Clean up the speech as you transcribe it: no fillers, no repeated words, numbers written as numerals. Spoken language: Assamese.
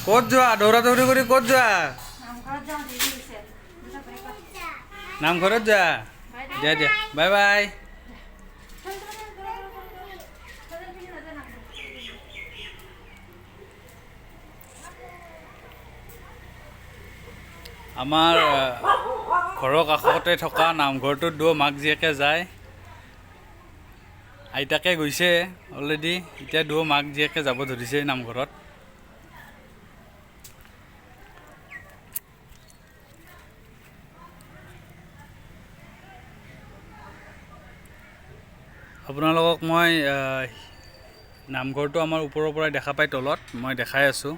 ক'ত যোৱা দৌৰা দৌৰি কৰি ক'ত যোৱা নামঘৰত যোৱা দিয়া দিয়া বাই বাই আমাৰ ঘৰৰ কাষতে থকা নামঘৰটোত দুয়ো মাক জীয়েকে যায় আইতাকে গৈছে অলৰেডি এতিয়া দুয়ো মাক জীয়েকে যাব ধৰিছে নামঘৰত আপোনালোকক মই নামঘৰটো আমাৰ ওপৰৰ পৰাই দেখা পাই তলত মই দেখাই আছোঁ